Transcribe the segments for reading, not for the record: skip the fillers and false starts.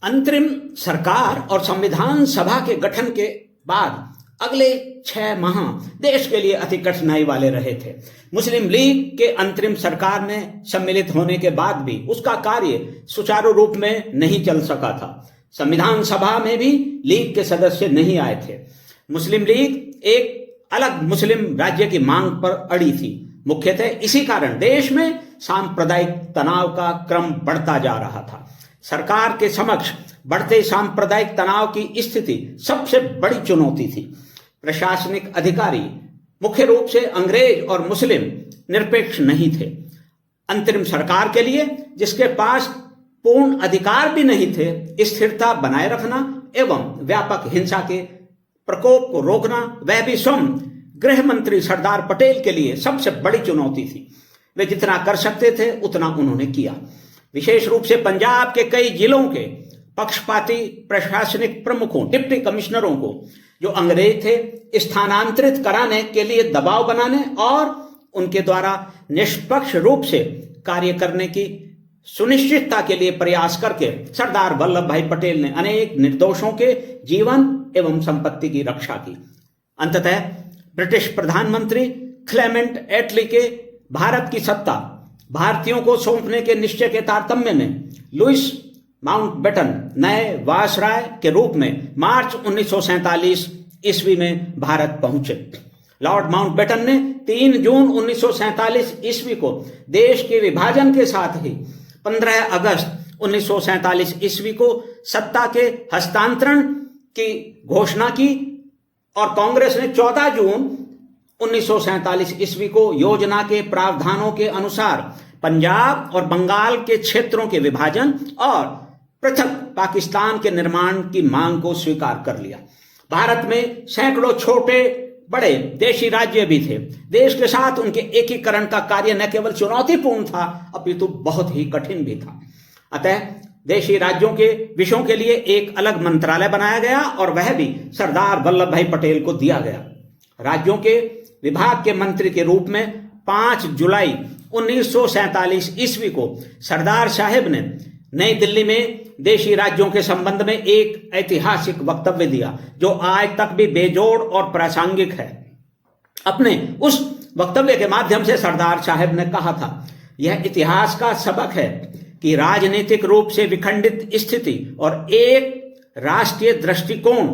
अंतरिम सरकार और संविधान सभा के गठन के बाद अगले 6 माह देश के लिए अति कठिनाई वाले रहे थे। मुस्लिम लीग के अंतरिम सरकार में सम्मिलित होने के बाद भी उसका कार्य सुचारू रूप में नहीं चल सका था। संविधान सभा में भी लीग के सदस्य नहीं आए थे। मुस्लिम लीग एक अलग मुस्लिम राज्य की मांग पर अड़ी थी। मुख्यतः इसी कारण देश में सांप्रदायिक तनाव का क्रम बढ़ता जा रहा था। सरकार के समक्ष बढ़ते सांप्रदायिक तनाव की स्थिति सबसे बड़ी चुनौती थी। प्रशासनिक अधिकारी मुख्य रूप से अंग्रेज और मुस्लिम निरपेक्ष नहीं थे। अंतरिम सरकार के लिए, जिसके पास पूर्ण अधिकार भी नहीं थे, स्थिरता बनाए रखना एवं व्यापक हिंसा के प्रकोप को रोकना, वह भी स्वयं गृह मंत्री सरदार पटेल के लिए सबसे बड़ी चुनौती थी। वे जितना कर सकते थे उतना उन्होंने किया। विशेष रूप से पंजाब के कई जिलों के पक्षपाती प्रशासनिक प्रमुखों, डिप्टी कमिश्नरों को जो अंग्रेज थे, स्थानांतरित कराने के लिए दबाव बनाने और उनके द्वारा निष्पक्ष रूप से कार्य करने की सुनिश्चितता के लिए प्रयास करके सरदार वल्लभ भाई पटेल ने अनेक निर्दोषों के जीवन एवं संपत्ति की रक्षा की। अंततः ब्रिटिश प्रधानमंत्री क्लेमेंट एटली के भारत की सत्ता भारतीयों को सौंपने के निश्चय के तारतम्य में लुइस माउंटबेटन नए वायसराय के रूप में मार्च 1947 ईस्वी में भारत पहुंचे। लॉर्ड माउंटबेटन ने 3 जून 1947 ईस्वी को देश के विभाजन के साथ ही 15 अगस्त 1947 ईस्वी को सत्ता के हस्तांतरण की घोषणा की और कांग्रेस ने 14 जून 1947 ईस्वी को योजना के प्रावधानों के अनुसार पंजाब और बंगाल के क्षेत्रों के विभाजन और पृथक पाकिस्तान के निर्माण की मांग को स्वीकार कर लिया। भारत में सैकड़ों छोटे बड़े देशी राज्य भी थे। देश के साथ उनके एकीकरण का कार्य न केवल चुनौतीपूर्ण था अपितु बहुत ही कठिन भी था। अतः देशी राज्यों के विषयों के लिए एक अलग मंत्रालय बनाया गया और वह भी सरदार वल्लभ भाई पटेल को दिया गया। राज्यों के विभाग के मंत्री के रूप में 5 जुलाई 1947 ईस्वी को सरदार साहेब ने नई दिल्ली में देशी राज्यों के संबंध में एक ऐतिहासिक वक्तव्य दिया जो आज तक भी बेजोड़ और प्रासंगिक है। अपने उस वक्तव्य के माध्यम से सरदार साहेब ने कहा था, यह इतिहास का सबक है कि राजनीतिक रूप से विखंडित स्थिति और एक राष्ट्रीय दृष्टिकोण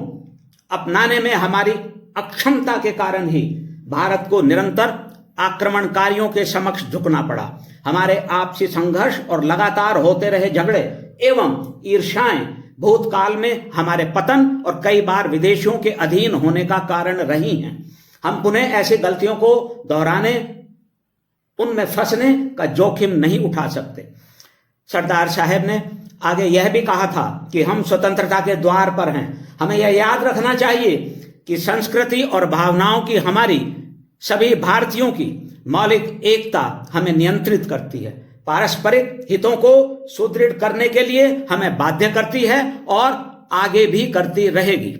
अपनाने में हमारी अक्षमता के कारण ही भारत को निरंतर आक्रमणकारियों के समक्ष झुकना पड़ा। हमारे आपसी संघर्ष और लगातार होते रहे झगड़े एवं ईर्ष्याएं भूतकाल में हमारे पतन और कई बार विदेशियों के अधीन होने का कारण रही हैं। हम पुनः ऐसी गलतियों को दोहराने, उनमें फंसने का जोखिम नहीं उठा सकते। सरदार साहब ने आगे यह भी कहा था कि हम स्वतंत्रता के द्वार पर हैं। हमें यह याद रखना चाहिए कि संस्कृति और भावनाओं की हमारी सभी भारतीयों की मौलिक एकता हमें नियंत्रित करती है, पारस्परिक हितों को सुदृढ़ करने के लिए हमें बाध्य करती है और आगे भी करती रहेगी।